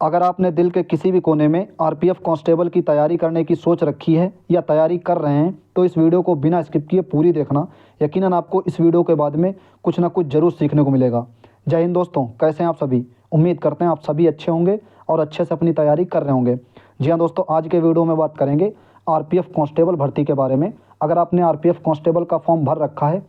अगर आपने दिल के किसी भी कोने में आरपीएफ कांस्टेबल की तैयारी करने की सोच रखी है या तैयारी कर रहे हैं तो इस वीडियो को बिना स्किप किए पूरी देखना। यकीनन आपको इस वीडियो के बाद में कुछ ना कुछ ज़रूर सीखने को मिलेगा। जय हिंद दोस्तों, कैसे हैं आप सभी। उम्मीद करते हैं आप सभी अच्छे होंगे और अच्छे से अपनी तैयारी कर रहे होंगे। जी हाँ दोस्तों, आज के वीडियो में बात करेंगे आरपीएफ कांस्टेबल भर्ती के बारे में। अगर आपने आरपीएफ कांस्टेबल का फॉर्म भर रखा है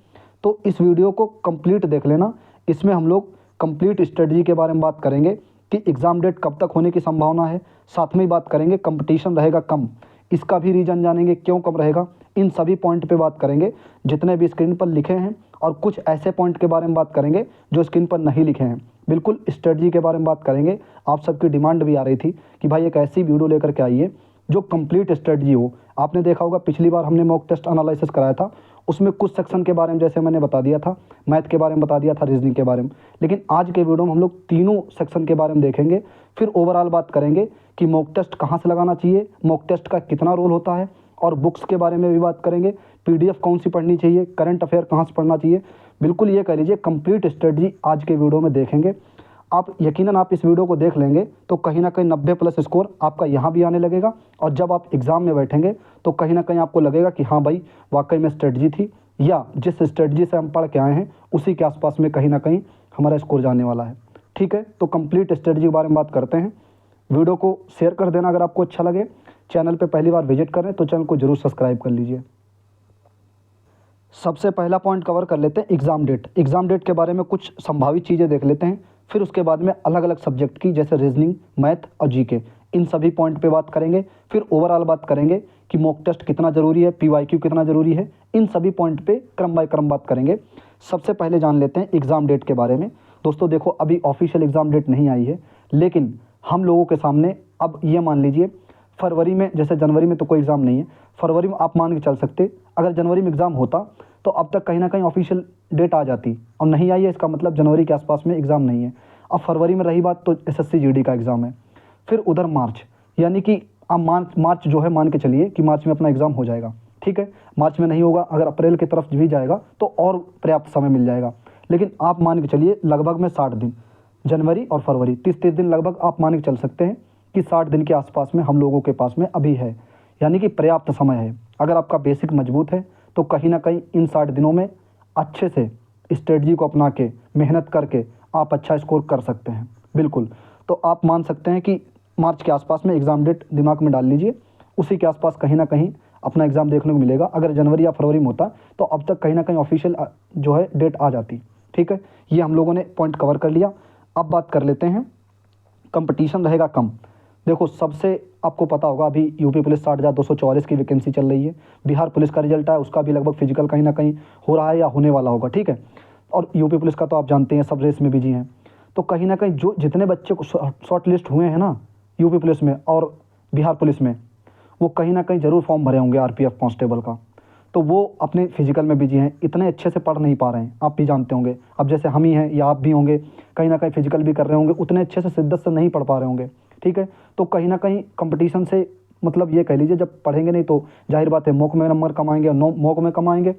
तो इस वीडियो को कंप्लीट देख लेना। इसमें हम लोग कंप्लीट स्ट्रेटजी के बारे में बात करेंगे कि एग्ज़ाम डेट कब तक होने की संभावना है। साथ में ही बात करेंगे कंपटीशन रहेगा कम, इसका भी रीज़न जानेंगे क्यों कम रहेगा। इन सभी पॉइंट पे बात करेंगे जितने भी स्क्रीन पर लिखे हैं, और कुछ ऐसे पॉइंट के बारे में बात करेंगे जो स्क्रीन पर नहीं लिखे हैं। बिल्कुल स्ट्रेटजी के बारे में बात करेंगे। आप सबकी डिमांड भी आ रही थी कि भाई एक ऐसी वीडियो लेकर के आइए जो कंप्लीट स्ट्रेटजी हो। आपने देखा होगा पिछली बार हमने मॉक टेस्ट एनालिसिस कराया था, उसमें कुछ सेक्शन के बारे में जैसे मैंने बता दिया था, मैथ के बारे में बता दिया था, रीजनिंग के बारे में। लेकिन आज के वीडियो में हम लोग तीनों सेक्शन के बारे में देखेंगे। फिर ओवरऑल बात करेंगे कि मॉक टेस्ट कहाँ से लगाना चाहिए, मॉक टेस्ट का कितना रोल होता है, और बुक्स के बारे में भी बात करेंगे। पीडीएफ कौन सी पढ़नी चाहिए, करंट अफेयर कहाँ से पढ़ना चाहिए। बिल्कुल ये कह लीजिए कंप्लीट स्ट्रेटजी आज के वीडियो में देखेंगे। आप यकीनन आप इस वीडियो को देख लेंगे तो कहीं ना कहीं 90+ स्कोर आपका यहाँ भी आने लगेगा, और जब आप एग्ज़ाम में बैठेंगे तो कहीं ना कहीं आपको लगेगा कि हाँ भाई वाकई में स्ट्रेटजी थी, या जिस स्ट्रेटजी से हम पढ़ के आए हैं उसी के आसपास में कहीं ना कहीं हमारा स्कोर जाने वाला है। ठीक है, तो कंप्लीट स्ट्रेटजी के बारे में बात करते हैं। वीडियो को शेयर कर देना अगर आपको अच्छा लगे। चैनल पर पहली बार विजिट करें तो चैनल को जरूर सब्सक्राइब कर लीजिए। सबसे पहला पॉइंट कवर कर लेते हैं एग्ज़ाम डेट। एग्ज़ाम डेट के बारे में कुछ संभावित चीज़ें देख लेते हैं। फिर उसके बाद में अलग अलग सब्जेक्ट की जैसे रीजनिंग, मैथ और जीके, इन सभी पॉइंट पे बात करेंगे। फिर ओवरऑल बात करेंगे कि मॉक टेस्ट कितना ज़रूरी है, पीवाईक्यू कितना ज़रूरी है। इन सभी पॉइंट पे क्रम बाय क्रम बात करेंगे। सबसे पहले जान लेते हैं एग्ज़ाम डेट के बारे में। दोस्तों देखो, अभी ऑफिशियल एग्ज़ाम डेट नहीं आई है, लेकिन हम लोगों के सामने अब ये मान लीजिए फरवरी में, जैसे जनवरी में तो कोई एग्ज़ाम नहीं है, फरवरी में आप मान के चल सकते अगर जनवरी में एग्ज़ाम होता तो अब तक कहीं ना कहीं ऑफिशियल डेट आ जाती, और नहीं आई है इसका मतलब जनवरी के आसपास में एग्ज़ाम नहीं है। अब फरवरी में रही बात तो एसएससी जीडी का एग्ज़ाम है। फिर उधर मार्च, यानी कि अब मार्च जो है मान के चलिए कि मार्च में अपना एग्ज़ाम हो जाएगा। ठीक है, मार्च में नहीं होगा, अगर अप्रैल की तरफ भी जाएगा तो और पर्याप्त समय मिल जाएगा। लेकिन आप मान के चलिए लगभग में 60 दिन, जनवरी और फरवरी 30 दिन लगभग आप मान के चल सकते हैं कि 60 दिन के आसपास में हम लोगों के पास में अभी है, यानी कि पर्याप्त समय है। अगर आपका बेसिक मजबूत है तो कहीं ना कहीं इन 60 दिनों में अच्छे से स्ट्रेटजी को अपना के मेहनत करके आप अच्छा स्कोर कर सकते हैं। बिल्कुल, तो आप मान सकते हैं कि मार्च के आसपास में एग्ज़ाम डेट दिमाग में डाल लीजिए, उसी के आसपास कहीं ना कहीं अपना एग्ज़ाम देखने को मिलेगा। अगर जनवरी या फरवरी में होता तो अब तक कहीं ना कहीं ऑफिशियल जो है डेट आ जाती। ठीक है, ये हम लोगों ने पॉइंट कवर कर लिया। अब बात कर लेते हैं कंपटीशन रहेगा कम। देखो, सबसे आपको पता होगा अभी यूपी पुलिस 60,244 की वैकेंसी चल रही है। बिहार पुलिस का रिजल्ट है, उसका भी लगभग फिजिकल कहीं ना कहीं हो रहा है या होने वाला होगा। ठीक है, और यूपी पुलिस का तो आप जानते हैं सब रेस में बिजी हैं। तो कहीं ना कहीं जो जितने बच्चे को शॉर्ट लिस्ट हुए हैं ना यूपी पुलिस में और बिहार पुलिस में, वो कहीं ना कहीं ज़रूर फॉर्म भरे होंगे आरपीएफ कांस्टेबल का। तो वो अपने फिजिकल में बिजी हैं, इतने अच्छे से पढ़ नहीं पा रहे हैं। आप भी जानते होंगे, अब जैसे हम ही हैं या आप भी होंगे, कहीं ना कहीं फिजिकल भी कर रहे होंगे, उतने अच्छे से शिद्दत से नहीं पढ़ पा रहे होंगे। ठीक है, तो कहीं ना कहीं कंपटीशन से मतलब ये कह लीजिए जब पढ़ेंगे नहीं तो जाहिर बात है मॉक में नंबर कमाएंगे, और मॉक में कमाएंगे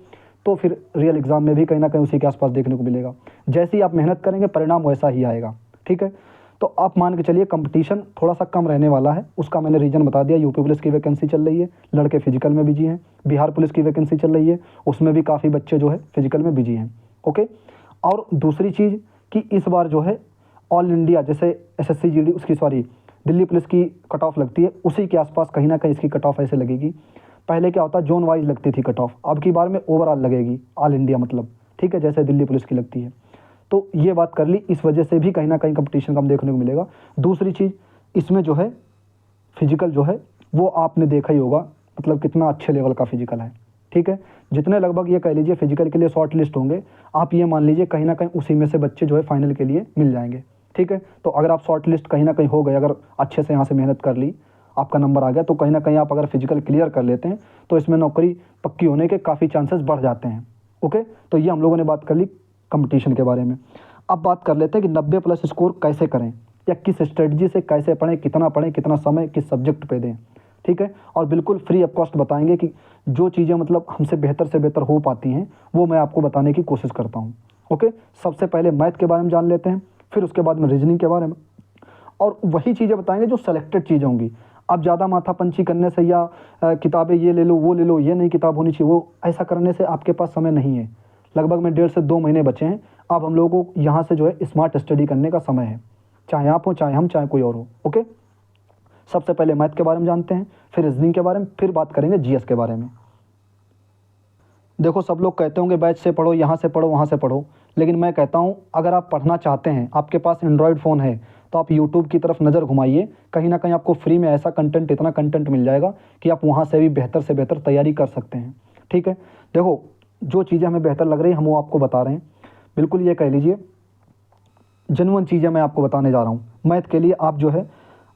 तो फिर रियल एग्ज़ाम में भी कहीं ना कहीं उसी के आसपास देखने को मिलेगा। जैसे ही आप मेहनत करेंगे परिणाम वैसा ही आएगा। ठीक है, तो आप मान के चलिए कंपटीशन थोड़ा सा कम रहने वाला है। उसका मैंने रीज़न बता दिया। यूपी पुलिस की वैकेंसी चल रही है, लड़के फिजिकल में बिजी हैं। बिहार पुलिस की वैकेंसी चल रही है, उसमें भी काफ़ी बच्चे जो है फिजिकल में बिजी हैं। ओके, और दूसरी चीज़ कि इस बार जो है ऑल इंडिया जैसे एसएससी जीडी उसकी दिल्ली पुलिस की कट ऑफ लगती है, उसी के आसपास कहीं ना कहीं इसकी कट ऑफ ऐसे लगेगी। पहले क्या होता जोन वाइज लगती थी कट ऑफ, अब की बार में ओवरऑल लगेगी ऑल इंडिया मतलब। ठीक है, जैसे दिल्ली पुलिस की लगती है। तो ये बात कर ली, इस वजह से भी कहीं ना कहीं कंपटीशन कम देखने को मिलेगा। दूसरी चीज़ इसमें जो है फिजिकल जो है वो आपने देखा ही होगा, मतलब कितना अच्छे लेवल का फिजिकल है। ठीक है, जितने लगभग ये कह लीजिए फिजिकल के लिए शॉर्ट लिस्ट होंगे, आप ये मान लीजिए कहीं ना कहीं उसी में से बच्चे जो है फाइनल के लिए मिल जाएंगे। ठीक है, तो अगर आप शॉर्ट लिस्ट कहीं ना कहीं हो गए, अगर अच्छे से यहाँ से मेहनत कर ली, आपका नंबर आ गया, तो कहीं ना कहीं आप अगर फिजिकल क्लियर कर लेते हैं तो इसमें नौकरी पक्की होने के काफ़ी चांसेस बढ़ जाते हैं। ओके, तो ये हम लोगों ने बात कर ली कंपटीशन के बारे में। अब बात कर लेते हैं कि 90+ स्कोर कैसे करें, या किस स्ट्रेटजी से कैसे पढ़ें, कितना समय किस सब्जेक्ट पे दें। ठीक है, और बिल्कुल फ्री ऑफ कॉस्ट बताएंगे कि जो चीज़ें मतलब हमसे बेहतर से बेहतर हो पाती हैं वो मैं आपको बताने की कोशिश करता हूँ। ओके, सबसे पहले मैथ के बारे में जान लेते हैं, फिर उसके बाद में रीजनिंग के बारे में, और वही चीज़ें बताएंगे जो सेलेक्टेड चीज़ें होंगी। आप ज़्यादा माथापंची करने से या किताबें ये ले लो वो ले लो, ये नहीं किताब होनी चाहिए, वो ऐसा करने से आपके पास समय नहीं है। लगभग में 1.5 से 2 महीने बचे हैं। अब हम लोगों को यहाँ से जो है स्मार्ट स्टडी करने का समय है, चाहे आप हो, चाहे हम, चाहे कोई और हो। ओके, सबसे पहले मैथ के बारे में जानते हैं, फिर रीजनिंग के बारे में, फिर बात करेंगे जीएस के बारे में। देखो, सब लोग कहते होंगे बैच से पढ़ो, यहाँ से पढ़ो, वहाँ से पढ़ो, लेकिन मैं कहता हूँ अगर आप पढ़ना चाहते हैं, आपके पास एंड्रॉयड फ़ोन है, तो आप यूट्यूब की तरफ नज़र घुमाइए। कहीं ना कहीं आपको फ्री में ऐसा कंटेंट, इतना कंटेंट मिल जाएगा कि आप वहाँ से भी बेहतर से बेहतर तैयारी कर सकते हैं। ठीक है, देखो जो चीज़ें हमें बेहतर लग रही हैं हम वो आपको बता रहे हैं। बिल्कुल ये कह लीजिए जेन्युइन चीज़ें मैं आपको बताने जा रहा हूँ। मैथ के लिए आप जो है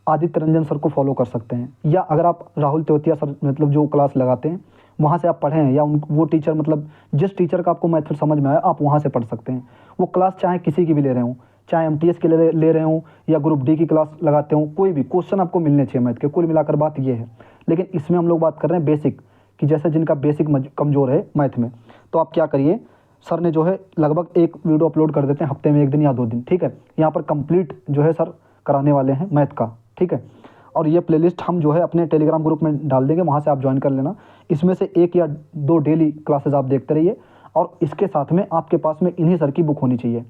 आदित्य रंजन सर को फॉलो कर सकते हैं, या अगर आप राहुल तेवतिया सर मतलब जो क्लास लगाते हैं वहाँ से आप पढ़ें, या वो टीचर मतलब जिस टीचर का आपको मैथ समझ में आया आप वहाँ से पढ़ सकते हैं। वो क्लास चाहे किसी की भी ले रहे हों, चाहे एमटीएस के ले रहे हों या ग्रुप डी की क्लास लगाते हों, कोई भी क्वेश्चन आपको मिलने चाहिए मैथ के। कुल मिलाकर बात ये है, लेकिन इसमें हम लोग बात कर रहे हैं बेसिक कि जैसे जिनका बेसिक कमज़ोर है मैथ में, तो आप क्या करिए, सर ने जो है लगभग एक वीडियो अपलोड कर देते हैं हफ्ते में 1 दिन या 2 दिन। ठीक है, यहाँ पर कंप्लीट जो है सर कराने वाले हैं मैथ का। ठीक है, और ये प्लेलिस्ट हम जो है अपने टेलीग्राम ग्रुप में डाल देंगे, वहाँ से आप ज्वाइन कर लेना। इसमें से 1 या 2 डेली क्लासेस आप देखते रहिए, और इसके साथ में आपके पास में इन्हीं सर की बुक होनी चाहिए।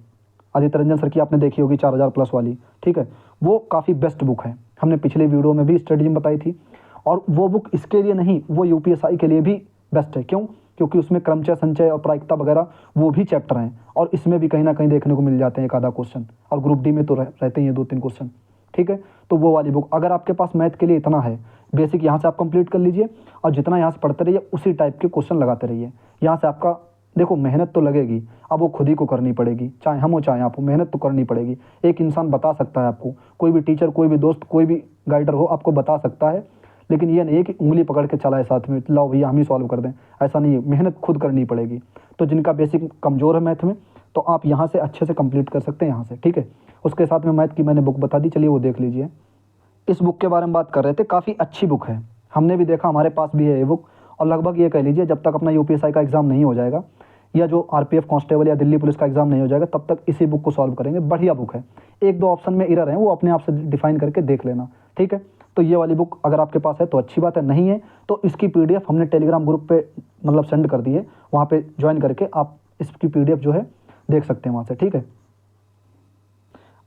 आदित्य रंजन सर की आपने देखी होगी 4000 प्लस वाली। ठीक है, वो काफ़ी बेस्ट बुक है, हमने पिछले वीडियो में भी स्ट्रेटजी में बताई थी। और वो बुक इसके लिए नहीं, वो यूपीएसआई के लिए भी बेस्ट है। क्यों? क्योंकि उसमें क्रमचय, संचय और प्रायिकता वगैरह वो भी चैप्टर हैं, और इसमें भी कहीं ना कहीं देखने को मिल जाते हैं एक आधा क्वेश्चन, और ग्रुप डी में तो रहते ही हैं 2-3 क्वेश्चन। ठीक है, तो वो वाली बुक अगर आपके पास मैथ के लिए इतना है, बेसिक यहाँ से आप कंप्लीट कर लीजिए, और जितना यहाँ से पढ़ते रहिए उसी टाइप के क्वेश्चन लगाते रहिए। यहाँ से आपका देखो मेहनत तो लगेगी, अब वो खुद ही को करनी पड़ेगी, चाहे हम हो चाहे आप हो, मेहनत तो करनी पड़ेगी। एक इंसान बता सकता है आपको, कोई भी टीचर, कोई भी दोस्त, कोई भी गाइडर हो आपको बता सकता है, लेकिन ये नहीं है कि उंगली पकड़ के चलाए साथ में, लाओ भैया हम ही सॉल्व कर दें, ऐसा नहीं है, मेहनत खुद करनी पड़ेगी। तो जिनका बेसिक कमज़ोर है मैथ में, तो आप यहाँ से अच्छे से कंप्लीट कर सकते हैं यहाँ से। ठीक है, उसके साथ में मैथ की मैंने बुक बता दी, चलिए वो देख लीजिए। इस बुक के बारे में बात कर रहे थे, काफ़ी अच्छी बुक है, हमने भी देखा, हमारे पास भी है ये बुक। और लगभग ये कह लीजिए जब तक अपना यूपीएसआई का एग्ज़ाम नहीं हो जाएगा, या जो आरपीएफ कांस्टेबल या दिल्ली पुलिस का एग्ज़ाम नहीं हो जाएगा, तब तक इसी बुक को सॉल्व करेंगे। बढ़िया बुक है, 1-2 ऑप्शन में एरर हैं, वो अपने आप से डिफाइन करके देख लेना। ठीक है, तो ये वाली बुक अगर आपके पास है तो अच्छी बात है, नहीं है तो इसकी पीडीएफ हमने टेलीग्राम ग्रुप पे मतलब सेंड कर दी है, वहाँ पे ज्वाइन करके आप इसकी पीडीएफ जो है देख सकते हैं वहाँ से। ठीक है,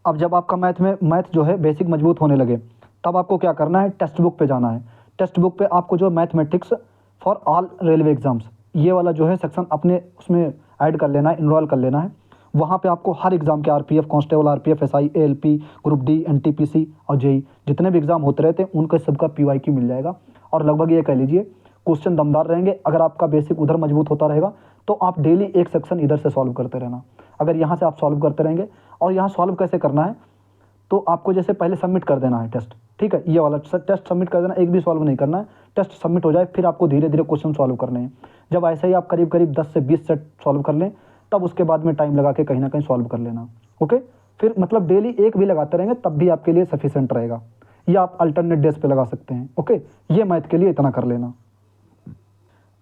अब जब आपका मैथ जो है बेसिक मजबूत होने लगे, तब आपको क्या करना है, टेक्स्ट बुक पे जाना है। टेक्स्ट बुक पे आपको जो mathematics for all railway exams, ये वाला जो है सेक्शन अपने उसमें ऐड कर लेना है, इनरोल कर लेना है। वहाँ पे आपको हर एग्ज़ाम के RPF constable, RPF SI, ALP, group D, NTPC और जेई जितने भी एग्ज़ाम होते रहते हैं उनका सबका पीवाईक्यू मिल जाएगा। और लगभग ये कह लीजिए क्वेश्चन दमदार रहेंगे। अगर आपका बेसिक उधर मजबूत होता रहेगा तो आप डेली एक सेक्शन इधर से सॉल्व करते रहना। अगर यहाँ से आप सॉल्व करते रहेंगे, और यहाँ सॉल्व कैसे करना है, तो आपको जैसे पहले सबमिट कर देना है टेस्ट। ठीक है, ये वाला टेस्ट सबमिट कर देना, एक भी सॉल्व नहीं करना है, टेस्ट सबमिट हो जाए फिर आपको धीरे धीरे क्वेश्चन सॉल्व करने हैं। जब ऐसे ही आप करीब करीब 10 से 20 सेट सॉल्व कर लें, तब उसके बाद में टाइम लगा के कहीं ना कहीं सॉल्व कर लेना। ओके, फिर मतलब डेली एक भी लगाते रहेंगे तब भी आपके लिए सफिशिएंट रहेगा, या आप अल्टरनेट डेज पे लगा सकते हैं। ओके, ये मैथ के लिए इतना कर लेना।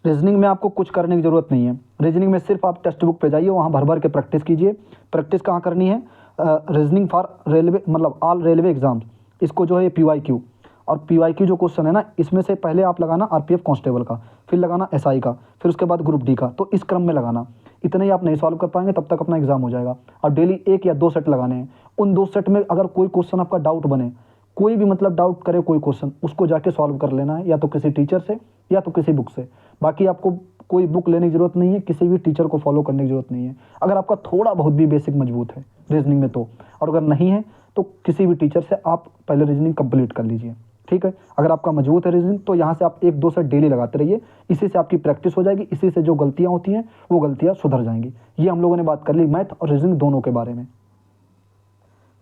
रीजनिंग में आपको कुछ करने की ज़रूरत नहीं है। रीजनिंग में सिर्फ आप टेक्स्ट बुक पे जाइए, वहाँ भर भर के प्रैक्टिस कीजिए। प्रैक्टिस कहाँ करनी है, रीजनिंग फॉर रेलवे मतलब ऑल रेलवे एग्जाम्स, इसको जो है पीवाईक्यू, और पीवाईक्यू जो क्वेश्चन है ना, इसमें से पहले आप लगाना आरपीएफ कांस्टेबल का, फिर लगाना एसआई का, फिर उसके बाद ग्रुप डी का। तो इस क्रम में लगाना। इतने ही आप नहीं सॉल्व कर पाएंगे तब तक अपना एग्जाम हो जाएगा। और डेली 1 या 2 सेट लगाने हैं। उन 2 सेट में अगर कोई क्वेश्चन आपका डाउट बने, कोई भी मतलब डाउट करे कोई क्वेश्चन, उसको जाके सॉल्व कर लेना है, या तो किसी टीचर से या तो किसी बुक से। बाकी आपको कोई बुक लेने की ज़रूरत नहीं है, किसी भी टीचर को फॉलो करने की ज़रूरत नहीं है, अगर आपका थोड़ा बहुत भी बेसिक मजबूत है रीजनिंग में तो। और अगर नहीं है तो किसी भी टीचर से आप पहले रीजनिंग कंप्लीट कर लीजिए। ठीक है, अगर आपका मजबूत है रीजनिंग तो यहाँ से आप 1-2 सेट डेली लगाते रहिए, इसी से आपकी प्रैक्टिस हो जाएगी, इसी से जो गलतियाँ होती हैं वो गलतियाँ सुधर जाएंगी। ये हम लोगों ने बात कर ली मैथ और रीजनिंग दोनों के बारे में।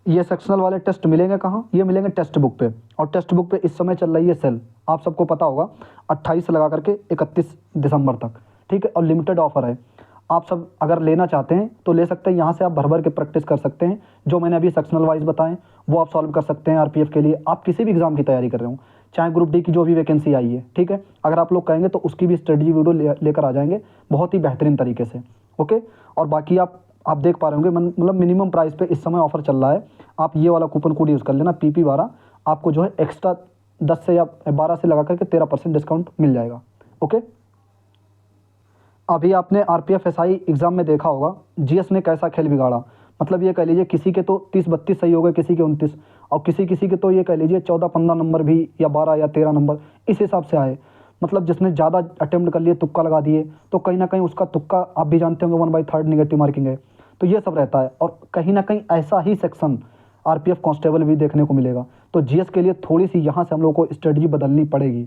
ये सेक्शनल वाले टेस्ट मिलेंगे कहाँ, ये मिलेंगे टेक्स्ट बुक पे। और टेक्स्ट बुक पे इस समय चल रही है सेल, आप सबको पता होगा, 28 से लगा करके 31 दिसंबर तक। ठीक है, और लिमिटेड ऑफर है, आप सब अगर लेना चाहते हैं तो ले सकते हैं। यहाँ से आप भर भर के प्रैक्टिस कर सकते हैं, जो मैंने अभी सेक्शनल वाइज बताएं वो आप सॉल्व कर सकते हैं। आरपीएफ के लिए आप किसी भी एग्जाम की तैयारी कर रहे हो, चाहे ग्रुप डी की जो भी वैकेंसी आई है, ठीक है, अगर आप लोग कहेंगे तो उसकी भी स्ट्रेटजी वीडियो लेकर आ जाएंगे बहुत ही बेहतरीन तरीके से। ओके, और बाकी आप आप देख पा रहे होंगे, मतलब मिनिमम प्राइस पे इस समय ऑफर चल रहा है। आप ये वाला कूपन कोड यूज़ कर लेना PP12, आपको जो है एक्स्ट्रा 10 से या 12 से लगा करके 13% डिस्काउंट मिल जाएगा। ओके, अभी आपने RPF SI एग्ज़ाम में देखा होगा GS ने कैसा खेल बिगाड़ा। मतलब ये कह लीजिए किसी के तो 30-32 सही हो गए, किसी के 29, और किसी किसी के तो ये कह लीजिए 14-15 नंबर भी, या 12 या 13 नंबर इस हिसाब से आए। मतलब जिसने ज़्यादा अटेम्प्ट कर लिए, तुक्का लगा दिए, तो कहीं ना कहीं उसका तुक्का आप भी जानते होंगे 1/3 नेगेटिव मार्किंग है। तो ये सब रहता है, और कहीं ना कहीं ऐसा ही सेक्शन RPF कांस्टेबल भी देखने को मिलेगा। तो GS के लिए थोड़ी सी यहाँ से हम लोग को स्ट्रेटजी बदलनी पड़ेगी।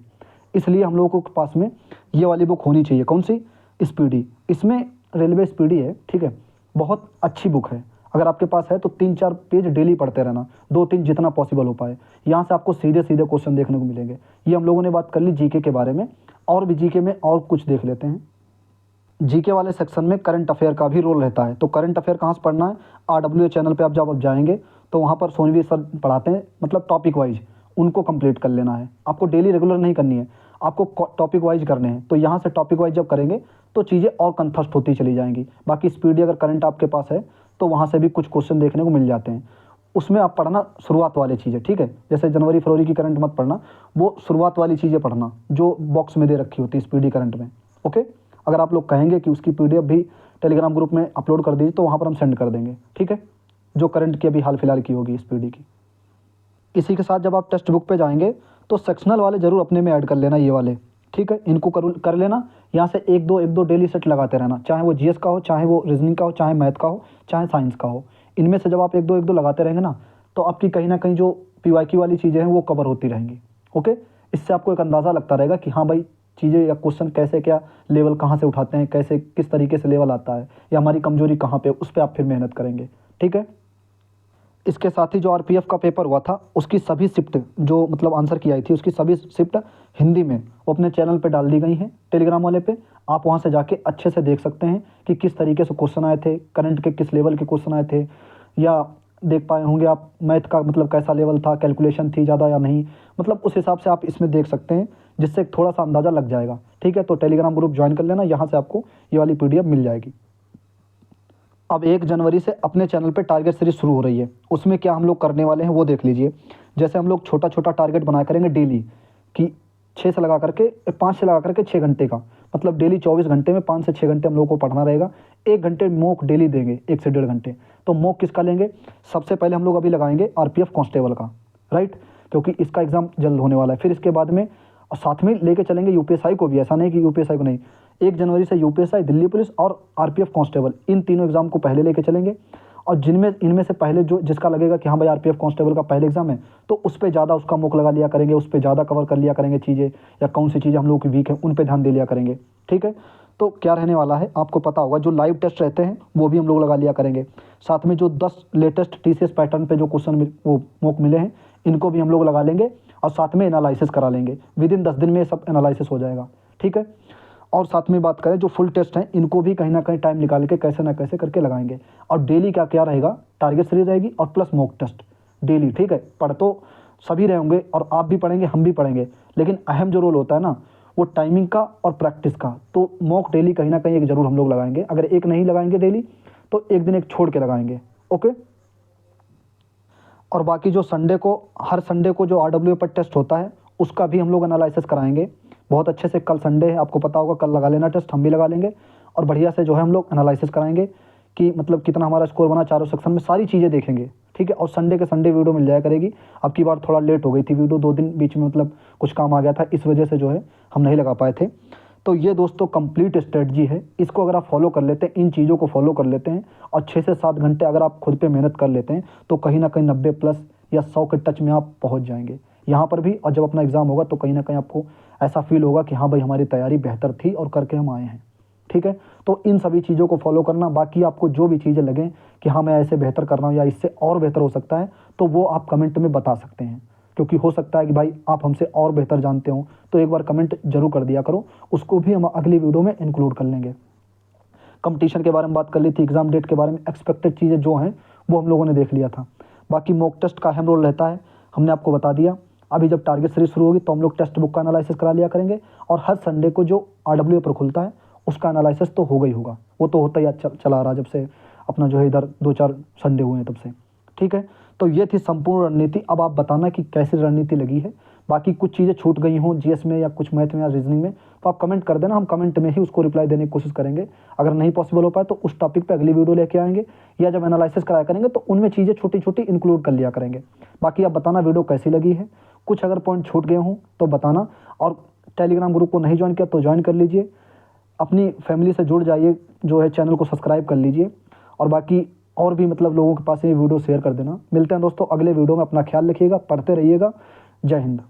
इसलिए हम लोगों के पास में ये वाली बुक होनी चाहिए। कौन सी? स्पीडी। इसमें रेलवे स्पीडी है, ठीक है, बहुत अच्छी बुक है। अगर आपके पास है तो 3-4 पेज डेली पढ़ते रहना, 2-3 जितना पॉसिबल हो पाए। यहाँ से आपको सीधे सीधे क्वेश्चन देखने को मिलेंगे। ये हम लोगों ने बात कर ली जीके के बारे में, और भी जीके में और कुछ देख लेते हैं। जीके वाले सेक्शन में करंट अफेयर का भी रोल रहता है। तो करंट अफेयर कहाँ से पढ़ना है? RWA चैनल पे आप जब आप जाएंगे तो वहाँ पर सोनवी सर पढ़ाते हैं, मतलब टॉपिक वाइज उनको कंप्लीट कर लेना है। आपको डेली रेगुलर नहीं करनी है, आपको टॉपिक वाइज करने हैं। तो यहाँ से टॉपिक वाइज जब करेंगे तो चीज़ें और कंठस्थ होती चली जाएंगी। बाकी स्पीडी अगर करंट आपके पास है तो वहाँ से भी कुछ क्वेश्चन देखने को मिल जाते हैं। उसमें आप पढ़ना शुरुआत वाली चीज़ें, ठीक है, जैसे जनवरी फरवरी की करंट मत पढ़ना, वो शुरुआत वाली चीज़ें पढ़ना जो बॉक्स में दे रखी होती है स्पीडी करंट में। ओके, अगर आप लोग कहेंगे कि उसकी PDF भी टेलीग्राम ग्रुप में अपलोड कर दीजिए तो वहाँ पर हम सेंड कर देंगे, ठीक है, जो करंट की अभी हाल फिलहाल की होगी स्पीडी की। इसी के साथ जब आप टेक्स्ट बुक पे जाएंगे तो सेक्शनल वाले जरूर अपने में ऐड कर लेना, ये वाले, ठीक है, इनको कर लेना। यहाँ से एक दो डेली सेट लगाते रहना, चाहे वो GS का हो, चाहे वो रीजनिंग का हो, चाहे मैथ का हो, चाहे साइंस का हो। इनमें से जब आप एक दो लगाते रहेंगे ना, तो आपकी कहीं ना कहीं जो PYQ वाली चीज़ें हैं वो कवर होती रहेंगी। ओके, इससे आपको एक अंदाज़ा लगता रहेगा कि हाँ भाई चीज़ें या क्वेश्चन कैसे, क्या लेवल कहाँ से उठाते हैं, कैसे किस तरीके से लेवल आता है, या हमारी कमजोरी कहाँ पे, उस पर आप फिर मेहनत करेंगे, ठीक है। इसके साथ ही जो RPF का पेपर हुआ था उसकी सभी शिफ्ट, जो मतलब आंसर की आई थी, उसकी सभी शिफ्ट हिंदी में वो अपने चैनल पे डाल दी गई हैं टेलीग्राम वाले पे। आप वहाँ से जाके अच्छे से देख सकते हैं कि किस तरीके से क्वेश्चन आए थे, करंट के किस लेवल के क्वेश्चन आए थे, या देख पाए होंगे आप मैथ का मतलब कैसा लेवल था, कैलकुलेशन थी ज़्यादा या नहीं, मतलब उस हिसाब से आप इसमें देख सकते हैं, जिससे थोड़ा सा अंदाज़ा लग जाएगा, ठीक है। तो टेलीग्राम ग्रुप ज्वाइन कर लेना, यहाँ से आपको ये वाली PDF मिल जाएगी। अब 1 जनवरी से अपने चैनल पे टारगेट सीरीज शुरू हो रही है। उसमें क्या हम लोग करने वाले हैं वो देख लीजिए। जैसे हम लोग छोटा छोटा टारगेट बनाया करेंगे डेली, कि 6 से लगा करके 5 से लगा करके 6 घंटे का, मतलब डेली 24 घंटे में 5 से 6 घंटे हम लोग को पढ़ना रहेगा। 1 घंटे मॉक डेली देंगे, 1 से 1.5 घंटे। तो मॉक किसका लेंगे? सबसे पहले हम लोग अभी लगाएंगे RPF कांस्टेबल का, राइट, क्योंकि इसका एग्ज़ाम जल्द होने वाला है। फिर इसके बाद में और साथ में लेके चलेंगे UPSI को भी, ऐसा नहीं कि UPSI को नहीं। 1 जनवरी से UPSI, दिल्ली पुलिस और RPF कांस्टेबल, इन तीनों एग्जाम को पहले लेके चलेंगे। और इनमें से पहले जिसका लगेगा कि हाँ भाई RPF कांस्टेबल का पहले एग्जाम है, तो उस पर ज़्यादा उसका मॉक लगा लिया करेंगे, उस पर ज़्यादा कवर कर लिया करेंगे चीज़ें, या कौन सी चीज़ें हम लोग की वीक है उन पर ध्यान दे लिया करेंगे, ठीक है। तो क्या रहने वाला है आपको पता होगा, जो लाइव टेस्ट रहते हैं वो भी हम लोग लगा लिया करेंगे। साथ में जो 10 लेटेस्ट TCS पैटर्न पे जो क्वेश्चन वो मॉक मिले हैं, इनको भी हम लोग लगा लेंगे, और साथ में एनालिसिस करा लेंगे। विदिन 10 दिन में सब एनालिसिस हो जाएगा, ठीक है। और साथ में बात करें जो फुल टेस्ट हैं, इनको भी कहीं ना कहीं टाइम निकाल के कैसे ना कैसे करके लगाएंगे। और डेली का क्या रहेगा, टारगेट सीरीज रहेगी और प्लस मॉक टेस्ट डेली, ठीक है। पढ़ तो सभी रहेंगे, और आप भी पढ़ेंगे, हम भी पढ़ेंगे, लेकिन अहम जो रोल होता है ना वो टाइमिंग का और प्रैक्टिस का। तो मॉक डेली कहीं ना कहीं एक जरूर हम लोग लगाएंगे। अगर एक नहीं लगाएंगे डेली तो एक दिन एक छोड़ के लगाएंगे, ओके। और बाकी जो संडे को, हर संडे को जो RWA पर टेस्ट होता है उसका भी हम लोग एनालिसिस कराएंगे बहुत अच्छे से। कल संडे है, आपको पता होगा, कल लगा लेना टेस्ट, हम भी लगा लेंगे, और बढ़िया से जो है हम लोग एनालिसिस कराएंगे कि मतलब कितना हमारा स्कोर बना, चारों सेक्शन में सारी चीज़ें देखेंगे, ठीक है। और संडे के संडे वीडियो मिल जाया करेगी। अब की बार थोड़ा लेट हो गई थी वीडियो, 2 दिन बीच में मतलब कुछ काम आ गया था, इस वजह से जो है हम नहीं लगा पाए थे। तो ये दोस्तों कंप्लीट स्ट्रेटजी है, इसको अगर आप फॉलो कर लेते हैं, इन चीज़ों को फॉलो कर लेते हैं, और 6 से 7 घंटे अगर आप खुद पे मेहनत कर लेते हैं, तो कहीं ना कहीं 90 प्लस या 100 के टच में आप पहुंच जाएंगे यहाँ पर भी। और जब अपना एग्ज़ाम होगा तो कहीं ना कहीं आपको ऐसा फील होगा कि हाँ भाई हमारी तैयारी बेहतर थी और करके हम आए हैं, ठीक है। तो इन सभी चीज़ों को फॉलो करना। बाकी आपको जो भी चीज़ें लगें कि हाँ मैं ऐसे बेहतर कर रहा हूँ या इससे और बेहतर हो सकता है, तो वो आप कमेंट में बता सकते हैं, क्योंकि हो सकता है कि भाई आप हमसे और बेहतर जानते हो। तो एक बार कमेंट जरूर कर दिया करो, उसको भी हम अगली वीडियो में इंक्लूड कर लेंगे। कंपटीशन के बारे में बात कर ली थी, एग्जाम डेट के बारे में, एक्सपेक्टेड चीज़ें जो हैं वो हम लोगों ने देख लिया था। बाकी मॉक टेस्ट का अहम रोल रहता है, हमने आपको बता दिया। अभी जब टारगेट सीरीज शुरू होगी तो हम लोग टेक्स्ट बुक का एनालिसिस करा लिया करेंगे, और हर संडे को जो RWA पर खुलता है उसका एनालिसिस तो होगा ही होगा, वो तो होता ही चला आ रहा जब से अपना जो है इधर 2-4 संडे हुए हैं तब से। ठीक है, तो ये थी संपूर्ण रणनीति। अब आप बताना कि कैसी रणनीति लगी है। बाकी कुछ चीज़ें छूट गई हों जीएस में या कुछ मैथ में या रीजनिंग में, तो आप कमेंट कर देना, हम कमेंट में ही उसको रिप्लाई देने की कोशिश करेंगे। अगर नहीं पॉसिबल हो पाए तो उस टॉपिक पे अगली वीडियो लेके आएंगे, या जब एनालिसिस कराया करेंगे तो उनमें चीज़ें छोटी छोटी इंक्लूड कर लिया करेंगे। बाकी आप बताना वीडियो कैसी लगी है, कुछ अगर पॉइंट छूट गए हों तो बताना। और टेलीग्राम ग्रुप को नहीं ज्वाइन किया तो ज्वाइन कर लीजिए, अपनी फैमिली से जुड़ जाइए, जो है चैनल को सब्सक्राइब कर लीजिए, और बाकी और भी मतलब लोगों के पास ये वीडियो शेयर कर देना। मिलते हैं दोस्तों अगले वीडियो में, अपना ख्याल रखिएगा, पढ़ते रहिएगा। जय हिंद।